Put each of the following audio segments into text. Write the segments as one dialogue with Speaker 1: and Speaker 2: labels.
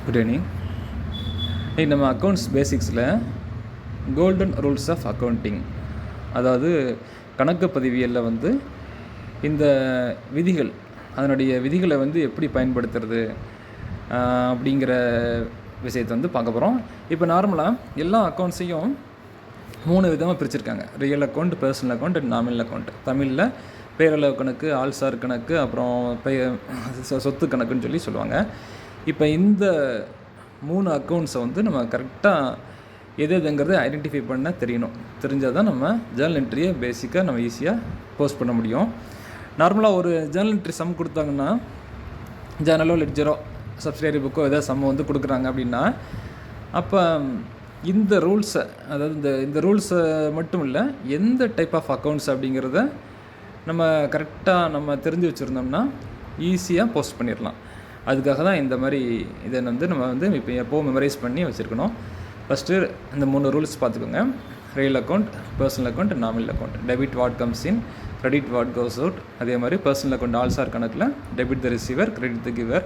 Speaker 1: Good evening. இன்றைக்கி நம்ம accounts பேசிக்ஸில் கோல்டன் ரூல்ஸ் ஆஃப் அக்கௌண்டிங், அதாவது கணக்கு பதிவியலில் வந்து இந்த விதிகள், அதனுடைய விதிகளை வந்து எப்படி பயன்படுத்துறது அப்படிங்கிற விஷயத்தை வந்து பார்க்க போகிறோம். இப்போ நார்மலாக எல்லா அக்கௌண்ட்ஸையும் 3 விதமாக பிரிச்சுருக்காங்க. Real account, personal account and nominal account. தமிழில் பேரளவு கணக்கு, ஆள்சார் கணக்கு, அப்புறம் சொத்து கணக்குன்னு சொல்லி சொல்லுவாங்க. இப்போ இந்த 3 அக்கௌண்ட்ஸை வந்து நம்ம கரெக்டாக எதுங்கிறத ஐடென்டிஃபை பண்ண தெரியணும். தெரிஞ்சால் தான் நம்ம ஜேர்னல் என்ட்ரியை பேசிக்காக நம்ம ஈஸியாக போஸ்ட் பண்ண முடியும். நார்மலாக ஒரு ஜேர்னல் என்ட்ரி சம் கொடுத்தாங்கன்னா, ஜேர்னலோ லெட்ஜரோ சப்சிடரி புக்கோ ஏதாவது சம் வந்து கொடுக்குறாங்க அப்படின்னா, அப்போ இந்த ரூல்ஸை, அதாவது இந்த ரூல்ஸை மட்டும் இல்லை, எந்த டைப் ஆஃப் அக்கௌண்ட்ஸ் அப்படிங்கிறத நம்ம கரெக்டாக நம்ம தெரிஞ்சு வச்சுருந்தோம்னா ஈஸியாக போஸ்ட் பண்ணிடலாம். அதுக்காக தான் இந்த மாதிரி இதை வந்து நம்ம வந்து இப்போ எப்போது மெமரைஸ் பண்ணி வச்சுருக்கணும். ஃபஸ்ட்டு இந்த 3 ரூல்ஸ் பார்த்துக்கோங்க. Real account, personal account, nominal account. Debit what comes in, credit what goes out. அதே மாதிரி பர்சனல் அக்கௌண்ட் ஆல்சார் கணக்கில் debit the receiver, credit the giver.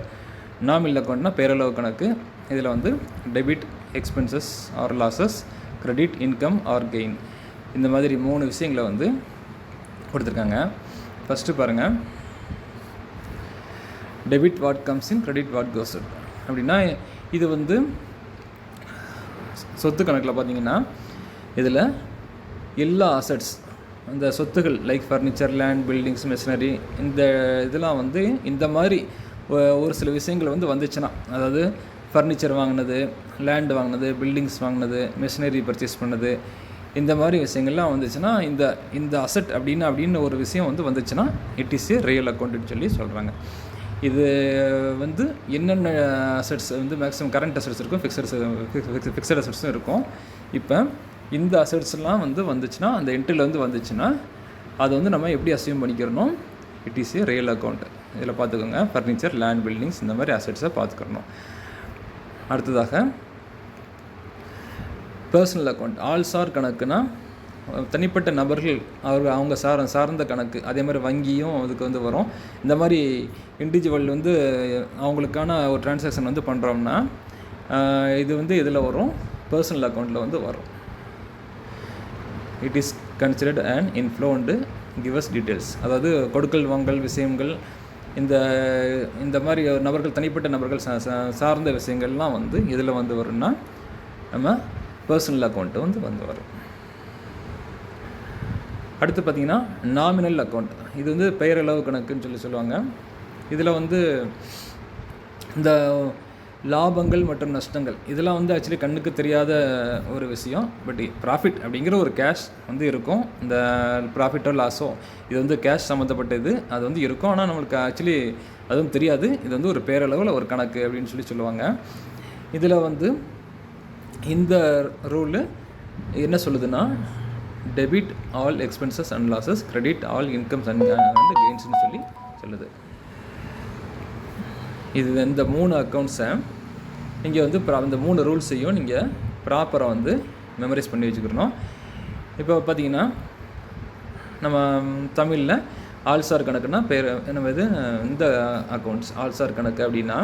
Speaker 1: Nominal அக்கௌண்ட்னா பேரளவு கணக்கு. இதில் வந்து debit expenses or losses, credit income or gain. இந்த மாதிரி 3 விஷயங்களை வந்து கொடுத்துருக்காங்க. ஃபஸ்ட்டு பாருங்கள், debit what comes in, credit what goes out. அப்படின்னா இது வந்து சொத்து கணக்கில் பார்த்தீங்கன்னா, இதில் எல்லா அசட்ஸ், இந்த சொத்துகள் like furniture, land, buildings, machinery, இந்த இதெல்லாம் வந்து இந்த மாதிரி ஒரு சில விஷயங்கள் வந்து வந்துச்சுன்னா, அதாவது ஃபர்னிச்சர் வாங்கினது, லேண்ட் வாங்கினது, பில்டிங்ஸ் வாங்கினது, மெஷினரி பர்ச்சேஸ் பண்ணது, இந்த மாதிரி விஷயங்கள்லாம் வந்துச்சுன்னா, இந்த அசட் அப்படின்னு ஒரு விஷயம் வந்து வந்துச்சுன்னா இட் இஸ் ஏ ரியல் அக்கௌண்ட்னு சொல்லி சொல்கிறாங்க. இது வந்து என்னென்ன அசட்ஸ் வந்து மேக்ஸிமம் கரண்ட் அசட்ஸ் இருக்கும், ஃபிக்ஸட் அசட்ஸும் இருக்கும். இப்போ இந்த அசட்ஸ்லாம் வந்து வந்துச்சுன்னா, அந்த என்ட்ரியில் வந்து வந்துச்சுன்னா, அதை வந்து நம்ம எப்படி அசியூம் பண்ணிக்கிறணும், it is a real account. இதில் பார்த்துக்கோங்க, ஃபர்னிச்சர், லேண்ட், பில்டிங்ஸ், இந்த மாதிரி அசட்ஸை பார்த்துக்கிறணும். அடுத்ததாக பர்சனல் அக்கௌண்ட். ஆல்சார் கணக்குனா தனிப்பட்ட நபர்கள், அவங்க சார்ந்த கணக்கு. அதே மாதிரி வங்கியும் அதுக்கு வந்து வரும். இந்த மாதிரி இண்டிவிஜுவல் வந்து அவங்களுக்கான ஒரு டிரான்சாக்ஷன் வந்து பண்ணுறோம்னா இது வந்து இதில் வரும், பர்சனல் அக்கௌண்ட்டில் வந்து வரும். It is considered and inflow and கிவஸ் details. அதாவது கொடுக்கல் வாங்கல் விஷயங்கள், இந்த மாதிரி நபர்கள், தனிப்பட்ட நபர்கள் சார்ந்த விஷயங்கள்லாம் வந்து இதில் வந்து வரும்னா நம்ம பர்சனல் அக்கௌண்ட்டு வந்து வரும். அடுத்து பார்த்திங்கன்னா நாமினல் அக்கௌண்ட். இது வந்து பெயரளவு கணக்குன்னு சொல்லுவாங்க. இதில் வந்து இந்த லாபங்கள் மற்றும் நஷ்டங்கள் இதெல்லாம் வந்து ஆக்சுவலி கண்ணுக்கு தெரியாத ஒரு விஷயம். பட் ப்ராஃபிட் அப்படிங்கிற ஒரு கேஷ் வந்து இருக்கும். இந்த ப்ராஃபிட்டோ லாஸோ இது வந்து கேஷ் சம்மந்தப்பட்டது, அது வந்து இருக்கும். ஆனால் நம்மளுக்கு ஆக்சுவலி அதுவும் தெரியாது. இது வந்து ஒரு பேரளவில் ஒரு கணக்கு அப்படின்னு சொல்லுவாங்க. இதில் வந்து இந்த ரூலு என்ன சொல்லுதுன்னா, debit all expenses and losses, credit all incomes and கெயின்ஸ்னு சொல்லி சொல்லுது. இது இந்த 3 அக்கௌண்ட்ஸை நீங்கள் வந்து இந்த 3 ரூல்ஸையும் நீங்கள் ப்ராப்பராக வந்து மெமரைஸ் பண்ணி வச்சுக்கிறணும். இப்போ பார்த்தீங்கன்னா, நம்ம தமிழில் ஆல்சார் கணக்குன்னா என்ன இது, இந்த அக்கௌண்ட்ஸ் ஆல்சார் கணக்கு அப்படின்னா,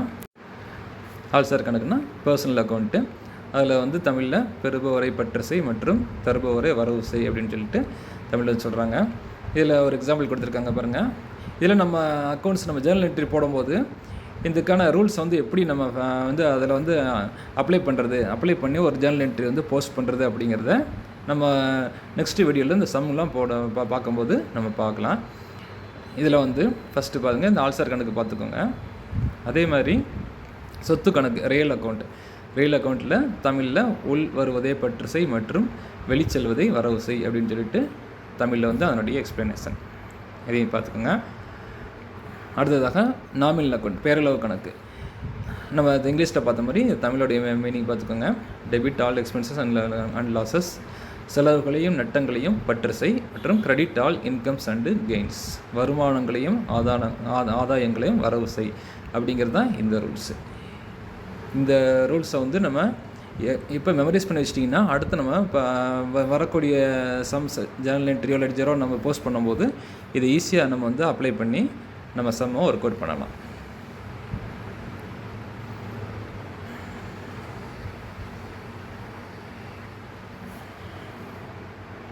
Speaker 1: ஆல்சார் கணக்குன்னா பர்சனல் அக்கௌண்ட்டு. அதில் வந்து தமிழில் பெறுபவரை பற்றுசை மற்றும் தருபவரை வரவு செய் அப்படின்னு சொல்லிட்டு தமிழில் சொல்கிறாங்க. இதில் ஒரு எக்ஸாம்பிள் கொடுத்துருக்காங்க பாருங்கள். இதில் நம்ம அக்கௌண்ட்ஸ் நம்ம ஜேர்னல் என்ட்ரி போடும்போது இதுக்கான ரூல்ஸ் வந்து எப்படி நம்ம வந்து அதில் வந்து அப்ளை பண்ணி ஒரு ஜேர்னல் என்ட்ரி வந்து போஸ்ட் பண்ணுறது அப்படிங்கிறத நம்ம நெக்ஸ்ட் வீடியோவில் இந்த சம்லாம் பார்க்கும்போது நம்ம பார்க்கலாம். இதில் வந்து ஃபஸ்ட்டு பாருங்கள், இந்த ஆல்சார் கணக்கு பார்த்துக்கோங்க. அதே மாதிரி சொத்து கணக்கு ரியல் அக்கௌண்ட். ரியல் அக்கௌண்ட்டில் தமிழில் உள் வருவதே பற்றுசை மற்றும் வெளிச்செல்வதை வரவு செய் அப்படின்னு சொல்லிட்டு தமிழில் வந்து அதனுடைய எக்ஸ்ப்ளனேஷன். இதையும் பார்த்துக்கோங்க. அடுத்ததாக நாமினல் அக்கௌண்ட், பேரளவு கணக்கு. நம்ம இங்கிலீஷில் பார்த்த மாதிரி தமிழோடைய மீனிங் பார்த்துக்கோங்க. Debit all expenses and losses, செலவுகளையும் நட்டங்களையும் பற்றுசை மற்றும் credit all incomes and gains, வருமானங்களையும் ஆதாயங்களையும் வரவு செய் அப்படிங்கிறது தான் இந்த ரூல்ஸு. இந்த ரூல்ஸை வந்து நம்ம இப்போ மெமரைஸ் பண்ணி வச்சிட்டிங்கன்னா, அடுத்து நம்ம இப்போ வரக்கூடிய சம்ஸ் ஜேர்னல் என்ட்ரியோ லெட்ஜரோ நம்ம போஸ்ட் பண்ணும்போது இதை ஈஸியாக நம்ம வந்து அப்ளை பண்ணி நம்ம சம்மை ஒர்க் அவுட் பண்ணலாம்.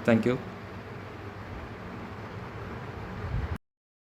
Speaker 1: தேங்க்யூ.